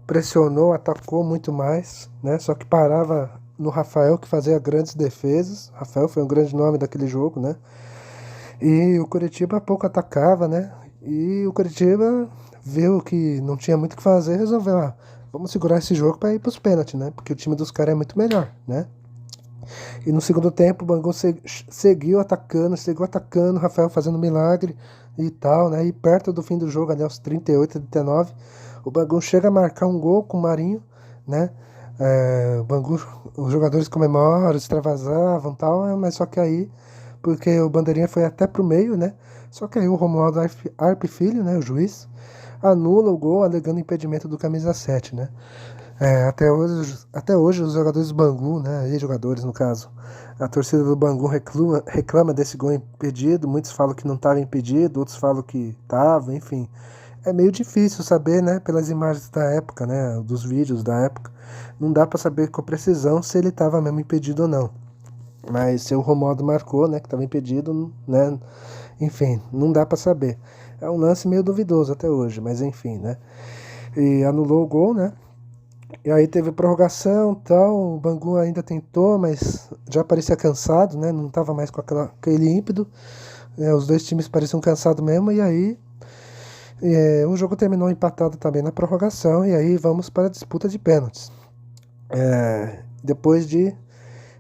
pressionou, atacou muito mais, né? Só que parava no Rafael, que fazia grandes defesas. Rafael foi um grande nome daquele jogo, né? E o Coritiba pouco atacava, né? E o Coritiba viu que não tinha muito o que fazer, resolveu, vamos segurar esse jogo para ir para os pênaltis, né? Porque o time dos caras é muito melhor, né? E no segundo tempo o Bangu seguiu atacando, Rafael fazendo milagre e tal, né? E perto do fim do jogo, ali aos 38, 39, o Bangu chega a marcar um gol com o Marinho, né? O Bangu, os jogadores comemoram, extravasavam e tal, mas só que aí, porque o Bandeirinha foi até pro meio, né? Só que aí o Romualdo Arpe Filho, né? O juiz, anula o gol alegando impedimento do camisa 7, né? Até hoje os jogadores do Bangu, né, ex-jogadores no caso, a torcida do Bangu reclama desse gol impedido, muitos falam que não estava impedido, outros falam que estava, enfim. É meio difícil saber, né, pelas imagens da época, né, dos vídeos da época, não dá para saber com precisão se ele estava mesmo impedido ou não. Mas se o Romualdo marcou, né, que estava impedido, né, enfim, não dá para saber. É um lance meio duvidoso até hoje, mas enfim, né. E anulou o gol, né? E aí teve prorrogação e tal, o Bangu ainda tentou, mas já parecia cansado, né? Não tava mais com aquele ímpeto. Os dois times pareciam cansados mesmo, e aí o jogo terminou empatado também na prorrogação, e aí vamos para a disputa de pênaltis. Depois de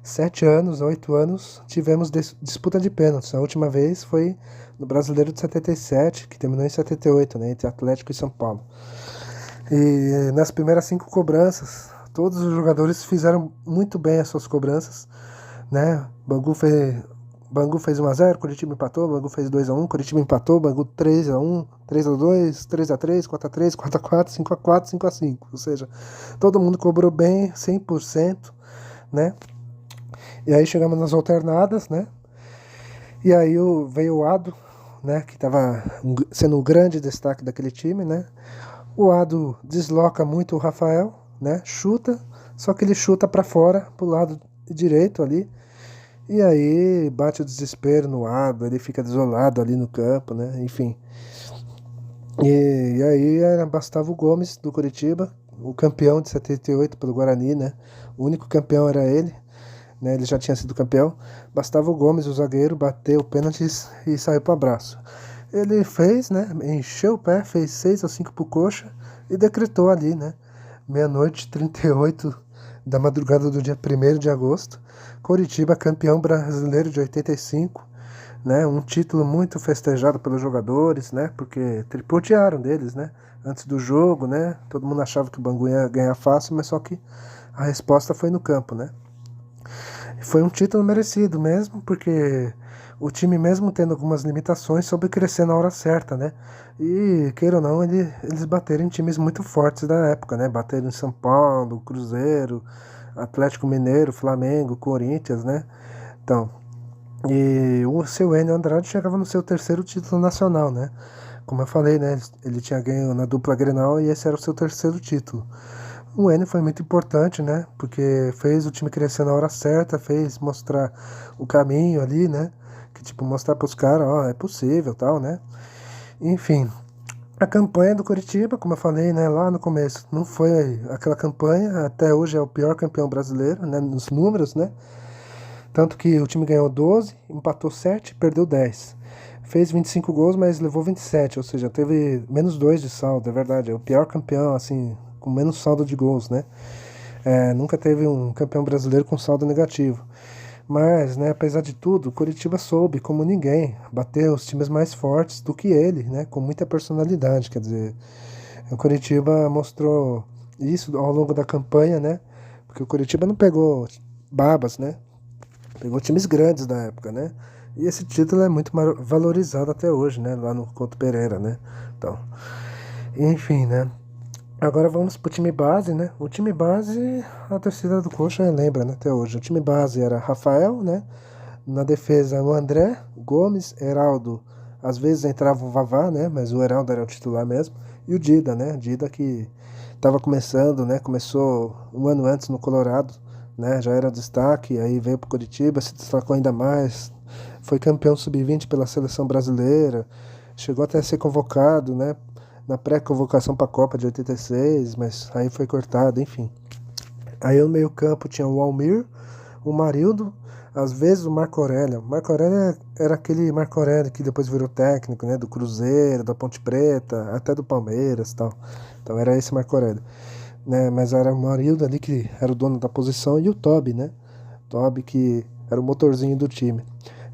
7 anos, 8 anos, tivemos disputa de pênaltis. A última vez foi no Brasileiro de 77, que terminou em 78, né? Entre Atlético e São Paulo. E nas primeiras 5 cobranças, todos os jogadores fizeram muito bem as suas cobranças, né? Bangu fez 1-0, Curitiba empatou, Bangu fez 2-1, Curitiba empatou, Bangu 3-1, 3-2, 3-3, 4-3, 4-4, 5-4, 5-5. Ou seja, todo mundo cobrou bem, 100%, né? E aí chegamos nas alternadas, né? E aí veio o Ado, né, que estava sendo o grande destaque daquele time, né? O Ado desloca muito o Rafael, né? Chuta, só que ele chuta para fora, pro lado direito ali. E aí bate o desespero no Ado, ele fica desolado ali no campo, né? Enfim. E aí era Gustavo Gomes do Coritiba, o campeão de 78 pelo Guarani, né? O único campeão era ele, né? Ele já tinha sido campeão. Gustavo Gomes, o zagueiro, bateu o pênalti e saiu para o abraço. Ele fez, né? Encheu o pé, fez 6-5 pro Coxa e decretou ali, né? Meia-noite, 38 da madrugada do dia 1º de agosto. Coritiba, campeão brasileiro de 85, né? Um título muito festejado pelos jogadores, né? Porque tripudiaram deles, né? Antes do jogo, né? Todo mundo achava que o Bangu ia ganhar fácil, mas só que a resposta foi no campo, né? Foi um título merecido mesmo, porque o time, mesmo tendo algumas limitações, soube crescer na hora certa, né? E, queira ou não, eles bateram em times muito fortes da época, né? Bateram em São Paulo, Cruzeiro, Atlético Mineiro, Flamengo, Corinthians, né? Então, e o seu Enio Andrade chegava no seu terceiro título nacional, né? Como eu falei, né? Ele tinha ganho na dupla Grenal e esse era o seu terceiro título. O Enio foi muito importante, né? Porque fez o time crescer na hora certa, fez mostrar o caminho ali, né? Que tipo, mostrar pros caras, ó, é possível, tal, né? Enfim, a campanha do Coritiba, como eu falei, né, lá no começo, não foi aquela campanha, até hoje é o pior campeão brasileiro, né, nos números, né? Tanto que o time ganhou 12, empatou 7, perdeu 10. Fez 25 gols, mas levou 27, ou seja, teve menos 2 de saldo, é verdade. É o pior campeão, assim, com menos saldo de gols, né? Nunca teve um campeão brasileiro com saldo negativo. Mas, né, apesar de tudo, o Coritiba soube, como ninguém, bater os times mais fortes do que ele, né? Com muita personalidade, quer dizer, o Coritiba mostrou isso ao longo da campanha, né? Porque o Coritiba não pegou babas, né? Pegou times grandes da época, né? E esse título é muito valorizado até hoje, né? Lá no Couto Pereira, né? Então, enfim, né? Agora vamos pro time base, né? O time base, a torcida do Coxa lembra, né? Até hoje. O time base era Rafael, né? Na defesa, o André, Gomes, Heraldo. Às vezes entrava o Vavá, né? Mas o Heraldo era o titular mesmo. E o Dida, né? Dida que estava começando, né? Começou um ano antes no Colorado, né? Já era destaque, aí veio pro Curitiba, se destacou ainda mais. Foi campeão sub-20 pela seleção brasileira. Chegou até a ser convocado, né? Na pré-convocação para a Copa de 86, mas aí foi cortado, enfim. Aí no meio-campo tinha o Almir, o Marildo, às vezes o Marco Aurélio. O Marco Aurélio era aquele Marco Aurélio que depois virou técnico, né? Do Cruzeiro, da Ponte Preta, até do Palmeiras e tal. Então era esse Marco Aurélio, né? Mas era o Marildo ali que era o dono da posição e o Tobi, né? Tobi que era o motorzinho do time.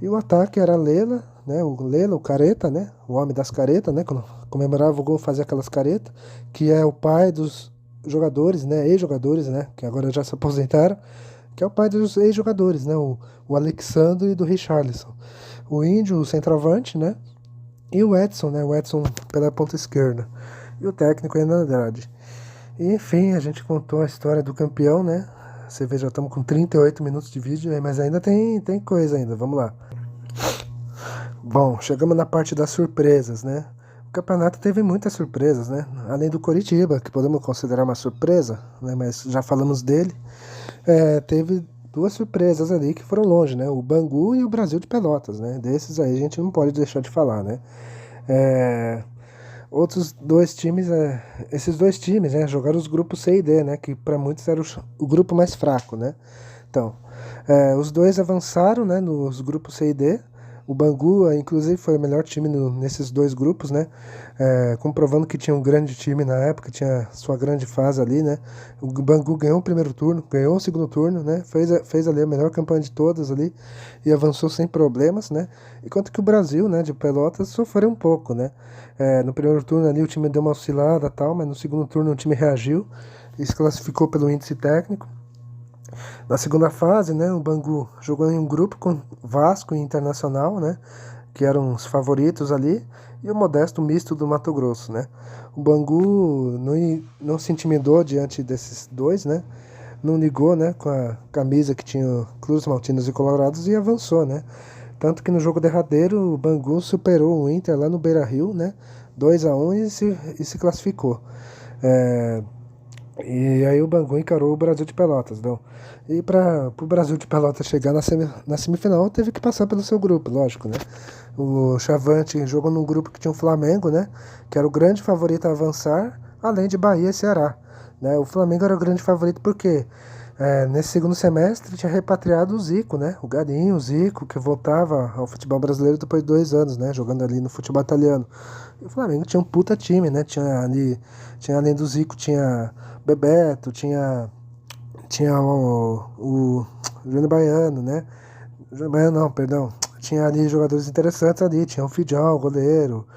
E o ataque era Lela, né? O Lela, o careta, né? O homem das caretas, né? Quando comemorava o gol, fazia aquelas caretas, que é o pai dos jogadores, né? Ex-jogadores, né? Que agora já se aposentaram, que é o pai dos ex-jogadores, né? O Alexandre e do Richarlison. O Índio, o centroavante, né? E o Edson, né? O Edson pela ponta esquerda. E o técnico ainda Andrade. E, enfim, a gente contou a história do campeão, né? Você vê, já estamos com 38 minutos de vídeo, mas ainda tem coisa ainda, vamos lá. Bom, chegamos na parte das surpresas, né? O campeonato teve muitas surpresas, né? Além do Coritiba, que podemos considerar uma surpresa, né? Mas já falamos dele. Teve duas surpresas ali que foram longe, né? O Bangu e o Brasil de Pelotas, né? Desses aí a gente não pode deixar de falar, né? Outros dois times, esses dois times, né? Jogaram os grupos C e D, né? Que para muitos era o grupo mais fraco, né? Então, os dois avançaram, né? Nos grupos C e D. O Bangu, inclusive, foi o melhor time nesses dois grupos, né? Comprovando que tinha um grande time na época, tinha sua grande fase ali, né? O Bangu ganhou o primeiro turno, ganhou o segundo turno, né? Fez ali a melhor campanha de todas ali e avançou sem problemas, né? Enquanto que o Brasil, né, de Pelotas, sofreu um pouco, né? No primeiro turno ali o time deu uma oscilada e tal, mas no segundo turno o time reagiu e se classificou pelo índice técnico. Na segunda fase, né, o Bangu jogou em um grupo com Vasco e Internacional, né, que eram os favoritos ali, e o modesto misto do Mato Grosso, né. O Bangu não se intimidou diante desses dois, né, não ligou, né, com a camisa que tinha Cruz Maltinos e Colorados e avançou, né. Tanto que no jogo derradeiro o Bangu superou o Inter lá no Beira-Rio, né? 2-1 e se classificou. É, e aí o Bangu encarou o Brasil de Pelotas, não. E para o Brasil de Pelotas chegar na semifinal, teve que passar pelo seu grupo, lógico, né? O Chavante jogou num grupo que tinha o Flamengo, né? Que era o grande favorito a avançar, além de Bahia e Ceará, né? O Flamengo era o grande favorito porque nesse segundo semestre tinha repatriado o Zico, né? O Galinho, o Zico, que voltava ao futebol brasileiro depois de 2 anos, né? Jogando ali no futebol italiano. E o Flamengo tinha um puta time, né? Tinha além do Zico, tinha Bebeto, tinha o Júnior Baiano, né? Júnior Baiano não, perdão. Tinha ali jogadores interessantes ali, tinha o Fidjal, goleiro.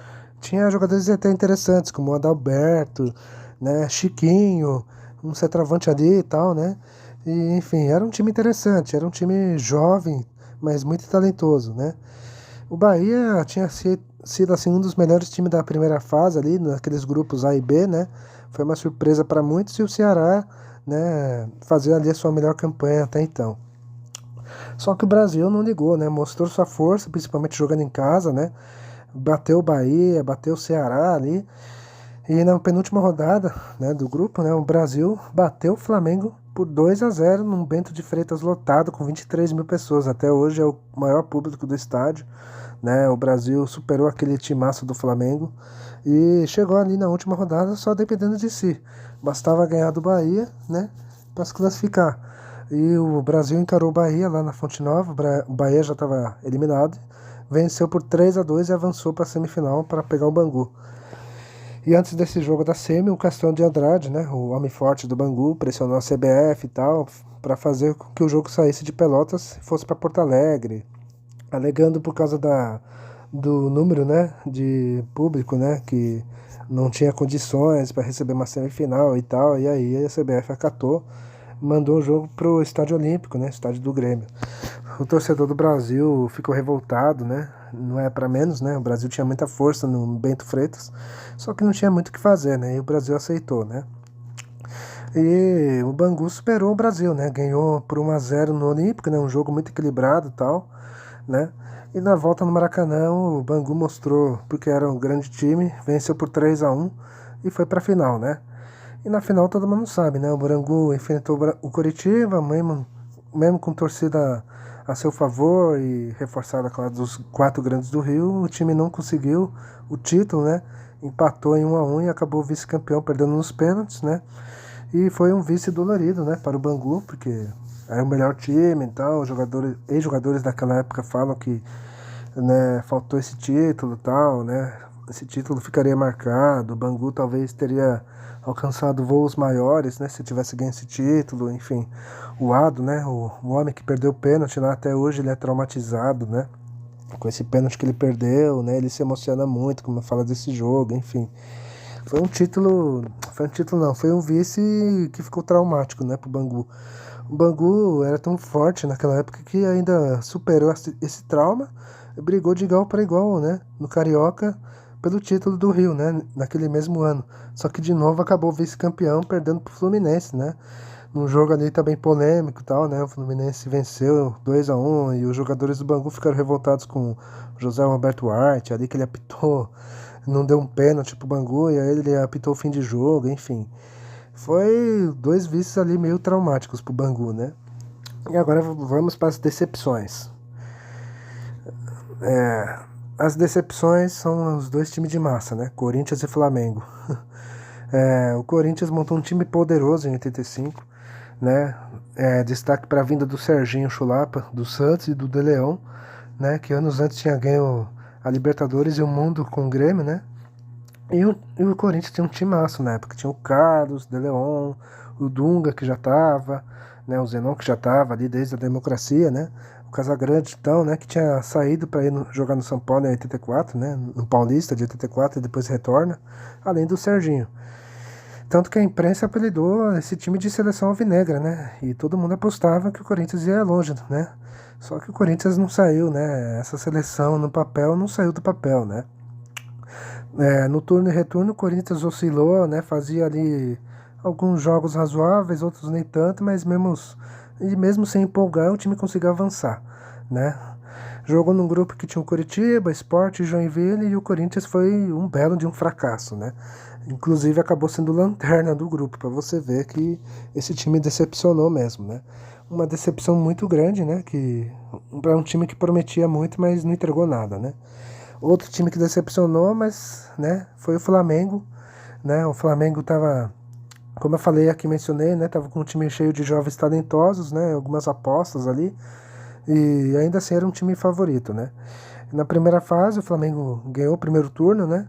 Tinha jogadores até interessantes, como o Adalberto, né? Chiquinho, um centroavante ali e tal, né? E, enfim, era um time interessante, era um time jovem, mas muito talentoso, né? O Bahia tinha sido assim, um dos melhores times da primeira fase ali, naqueles grupos A e B, né? Foi uma surpresa para muitos e o Ceará, né, fazia ali a sua melhor campanha até então. Só que o Brasil não ligou, né? Mostrou sua força, principalmente jogando em casa, né? Bateu o Bahia, bateu o Ceará ali. E na penúltima rodada, né, do grupo, né, o Brasil bateu o Flamengo por 2-0 num Bento de Freitas lotado com 23 mil pessoas. Até hoje é o maior público do estádio, né? O Brasil superou aquele timaço do Flamengo e chegou ali na última rodada só dependendo de si. Bastava ganhar do Bahia, né, para se classificar. E o Brasil encarou o Bahia lá na Fonte Nova. O Bahia já estava eliminado, venceu por 3-2 e avançou para a semifinal para pegar o Bangu. E antes desse jogo da semi, o Castelão de Andrade, né, o homem forte do Bangu, pressionou a CBF e tal, para fazer com que o jogo saísse de Pelotas e fosse para Porto Alegre, alegando por causa do número, né, de público, né, que não tinha condições para receber uma semifinal e tal. E aí a CBF acatou, mandou o jogo pro Estádio Olímpico, né, estádio do Grêmio. O torcedor do Brasil ficou revoltado, né? Não é para menos, né? O Brasil tinha muita força no Bento Freitas, só que não tinha muito o que fazer, né? E o Brasil aceitou, né? E o Bangu superou o Brasil, né? Ganhou por 1-0 no Olímpico, né? Um jogo muito equilibrado e tal, né? E na volta no Maracanã, o Bangu mostrou porque era um grande time, venceu por 3-1 e foi pra final, né? E na final todo mundo sabe, né? O Bangu enfrentou o Coritiba, mesmo com torcida a seu favor e reforçada com a dos 4 grandes do Rio, o time não conseguiu o título, né? Empatou em 1-1 e acabou vice-campeão, perdendo nos pênaltis, né? E foi um vice dolorido, né, para o Bangu, porque era o melhor time e tal. Ex-jogadores daquela época falam que, né, faltou esse título e tal, né? Esse título ficaria marcado. O Bangu talvez teria alcançado voos maiores, né, se tivesse ganho esse título, enfim. O Ado, né, o homem que perdeu o pênalti lá até hoje, ele é traumatizado, né? Com esse pênalti que ele perdeu, né? Ele se emociona muito quando fala desse jogo, enfim. Foi um vice que ficou traumático, né, pro Bangu. O Bangu era tão forte naquela época que ainda superou esse trauma e brigou de igual para igual, né, no Carioca pelo título do Rio, né, naquele mesmo ano. Só que de novo acabou vice-campeão, perdendo pro Fluminense, né? Num jogo ali também polêmico e tal, né? O Fluminense venceu 2-1 e os jogadores do Bangu ficaram revoltados com o José Roberto Arte, ali que ele apitou, não deu um pênalti pro Bangu e aí ele apitou o fim de jogo, enfim. Foi 2 vices ali meio traumáticos pro Bangu, né? E agora vamos para as decepções. As decepções são os 2 times de massa, né? Corinthians e Flamengo. O Corinthians montou um time poderoso em 85, né? Destaque para a vinda do Serginho Chulapa, do Santos e do De Leão, né? Que anos antes tinha ganho a Libertadores e o Mundo com o Grêmio, né? E o Corinthians tinha um timaço na época. Tinha o Carlos, De Leon, o Dunga, que já tava, né? O Zenon, que já tava ali desde a democracia, né? O Casagrande, então, né? Que tinha saído para ir jogar no São Paulo em 84, né? No Paulista de 84 e depois retorna. Além do Serginho. Tanto que a imprensa apelidou esse time de seleção alvinegra, né? E todo mundo apostava que o Corinthians ia longe, né? Só que o Corinthians não saiu, né? Essa seleção no papel não saiu do papel, né? No turno e retorno o Corinthians oscilou, né? Fazia ali alguns jogos razoáveis, outros nem tanto, mas mesmo sem empolgar o time conseguiu avançar, né? Jogou num grupo que tinha o Coritiba, Sport, Joinville, e o Corinthians foi um belo de um fracasso, né? Inclusive acabou sendo lanterna do grupo, para você ver que esse time decepcionou mesmo, né? Uma decepção muito grande, né? Que para um time que prometia muito, mas não entregou nada, né? Outro time que decepcionou, mas, né, foi o Flamengo, né? O Flamengo tava, como eu falei aqui, mencionei, né? Tava com um time cheio de jovens talentosos, né? Algumas apostas ali. E ainda assim era um time favorito, né? Na primeira fase, o Flamengo ganhou o primeiro turno, né?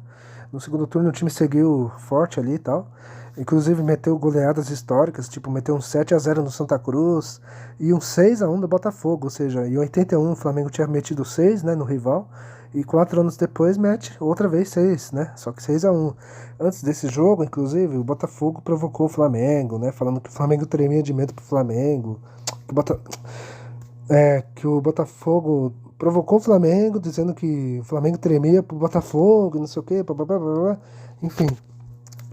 No segundo turno, o time seguiu forte ali e tal. Inclusive, meteu goleadas históricas, tipo, meteu um 7-0 no Santa Cruz e um 6-1 no Botafogo. Ou seja, em 81 o Flamengo tinha metido 6, né, no rival. E 4 anos depois mete outra vez 6, né? Só que 6-1. Antes desse jogo, inclusive, o Botafogo provocou o Flamengo, né? Falando que o Flamengo tremia de medo pro Flamengo. Que o que o Botafogo provocou o Flamengo, dizendo que o Flamengo tremia pro Botafogo, não sei o quê, blá, blá, blá, blá. Enfim.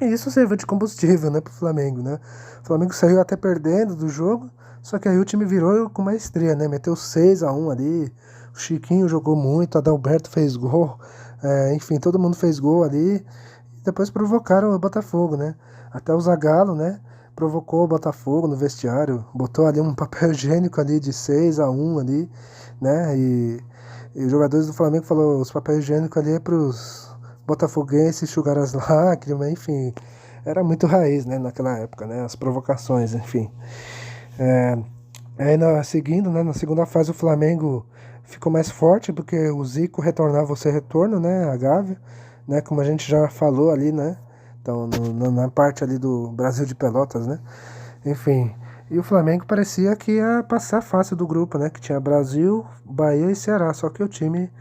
E isso serviu de combustível, né, pro Flamengo, né? O Flamengo saiu até perdendo do jogo, só que aí o time virou com maestria, né? Meteu 6-1 ali, o Chiquinho jogou muito, o Adalberto fez gol, enfim, todo mundo fez gol ali. E depois provocaram o Botafogo, né? Até o Zagallo, né? Provocou o Botafogo no vestiário, botou ali um papel higiênico ali de 6-1 ali, né? E os jogadores do Flamengo falaram, os papéis higiênicos ali é pros botafoguenses enxugar as lágrimas, enfim. Era muito raiz, né, naquela época, né? As provocações, enfim. É, seguindo, né, na segunda fase o Flamengo ficou mais forte, porque o Zico retornava o seu retorno, né? A Gávea, né? Como a gente já falou ali, né? Então, na parte ali do Brasil de Pelotas, né? Enfim. E o Flamengo parecia que ia passar fácil do grupo, né? Que tinha Brasil, Bahia e Ceará. Só que o time,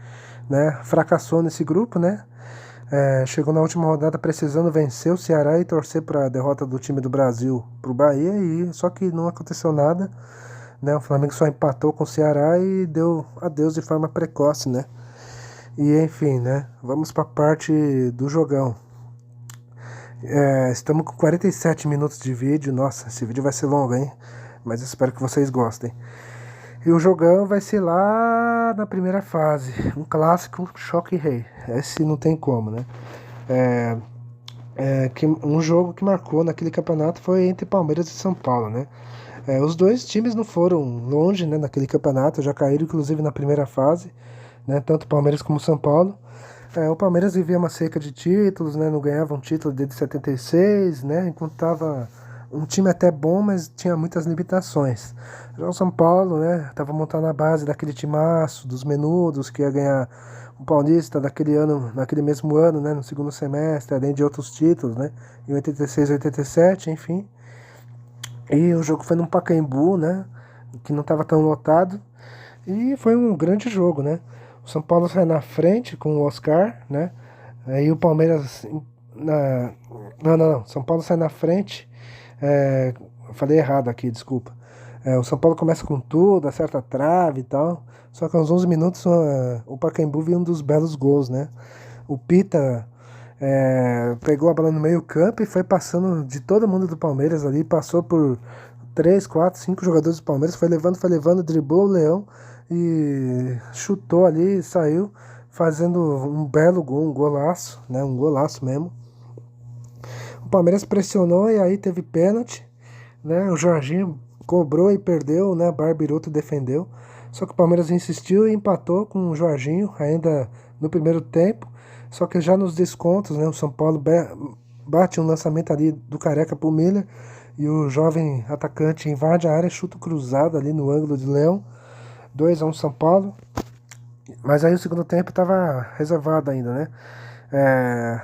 né, fracassou nesse grupo, né? Chegou na última rodada precisando vencer o Ceará e torcer para a derrota do time do Brasil pro Bahia. E só que não aconteceu nada, né? O Flamengo só empatou com o Ceará e deu adeus de forma precoce, né? E enfim, né? Vamos para a parte do jogão. Estamos com 47 minutos de vídeo. Nossa, esse vídeo vai ser longo, hein? Mas espero que vocês gostem. E o jogão vai ser lá na primeira fase. Um clássico, choque rei. Esse não tem como, né? Um jogo que marcou naquele campeonato foi entre Palmeiras e São Paulo, né? Os dois times não foram longe, né, naquele campeonato. Já caíram, inclusive, na primeira fase, né? Tanto Palmeiras como São Paulo. O Palmeiras vivia uma seca de títulos, né? Não ganhava um título desde 76, né? Enquanto tava um time até bom, mas tinha muitas limitações. Já o São Paulo, né? Tava montando a base daquele timaço, dos menudos, que ia ganhar o Paulista naquele ano, naquele mesmo ano, né? No segundo semestre, além de outros títulos, né? Em 86, 87, enfim. E o jogo foi num Pacaembu, né? Que não estava tão lotado. E foi um grande jogo, né? O São Paulo sai na frente com o Oscar, né? Aí o Palmeiras. Não. São Paulo sai na frente. Falei errado aqui, desculpa. O São Paulo começa com tudo, acerta a trave e tal. Só que aos 11 minutos o Pacaembu viu um dos belos gols, né? O Pita pegou a bola no meio campo e foi passando de todo mundo do Palmeiras ali. Passou por 3, 4, 5 jogadores do Palmeiras. Foi levando, driblou o Leão e chutou ali, saiu fazendo um belo gol, um golaço, né? Um golaço mesmo. O Palmeiras pressionou e aí teve pênalti, né? O Jorginho cobrou e perdeu, né? Barbiroto defendeu. Só que o Palmeiras insistiu e empatou com o Jorginho ainda no primeiro tempo. Só que já nos descontos, né? O São Paulo bate um lançamento ali do Careca pro Miller e o jovem atacante invade a área, chuta cruzado ali no ângulo de Leão. 2-1 São Paulo. Mas aí o segundo tempo estava reservado ainda, né?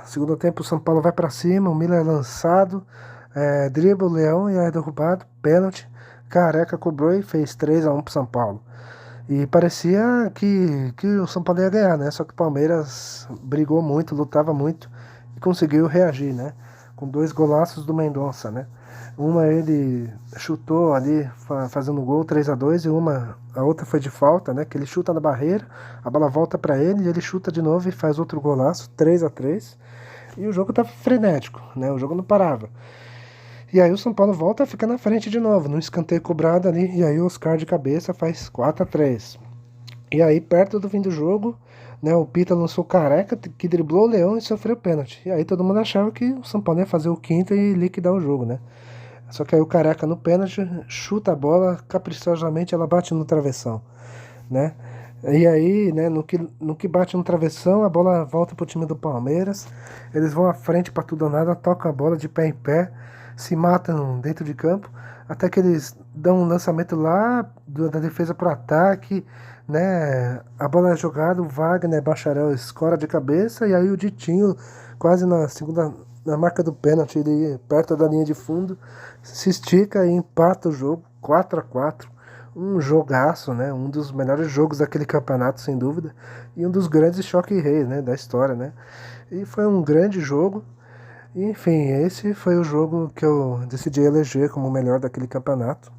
Segundo tempo o São Paulo vai para cima, o Miller é lançado, dribla o Leão e é derrubado, pênalti. Careca cobrou e fez 3-1 pro São Paulo. E parecia que o São Paulo ia ganhar, né? Só que o Palmeiras brigou muito, lutava muito e conseguiu reagir, né? Com 2 golaços do Mendonça, né? Uma ele chutou ali fazendo gol 3-2 e a outra foi de falta, né? Que ele chuta na barreira, a bola volta para ele e ele chuta de novo e faz outro golaço, 3-3. E o jogo tava frenético, né? O jogo não parava. E aí o São Paulo volta a ficar na frente de novo, num escanteio cobrado ali, e aí o Oscar de cabeça faz 4-3. E aí, perto do fim do jogo, né, o Pita lançou o Careca, que driblou o Leão e sofreu pênalti. E aí todo mundo achava que o São Paulo ia fazer o quinto e liquidar o jogo, né? Só que aí o Careca no pênalti chuta a bola, caprichosamente ela bate no travessão, né? E aí, né, no que bate no travessão, a bola volta pro time do Palmeiras. Eles vão à frente pra tudo ou nada, tocam a bola de pé em pé, se matam dentro de campo, até que eles dão um lançamento lá da defesa pro ataque, né? A bola é jogada, o Wagner Bacharel escora de cabeça, e aí o Ditinho, quase na segunda, na marca do pênalti, ele perto da linha de fundo, se estica e empata o jogo, 4-4. Um jogaço, né? Um dos melhores jogos daquele campeonato, sem dúvida, e um dos grandes choque reis, né, da história, né? E foi um grande jogo. E, enfim, esse foi o jogo que eu decidi eleger como o melhor daquele campeonato.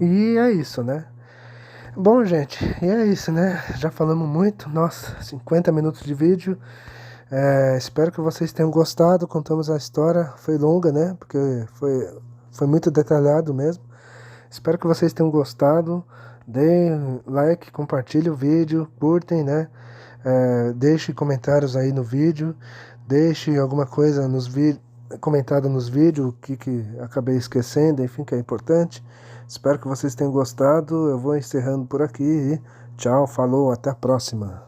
E é isso, né? Bom, gente, e é isso, né? Já falamos muito, nossa, 50 minutos de vídeo. Espero que vocês tenham gostado. Contamos a história, foi longa, né? Porque foi muito detalhado mesmo. Espero que vocês tenham gostado. Deem like, compartilhem o vídeo, curtem, né? Deixe comentários aí no vídeo. Deixe alguma coisa comentada nos vídeos, o que acabei esquecendo, enfim, que é importante. Espero que vocês tenham gostado. Eu vou encerrando por aqui e tchau, falou, até a próxima.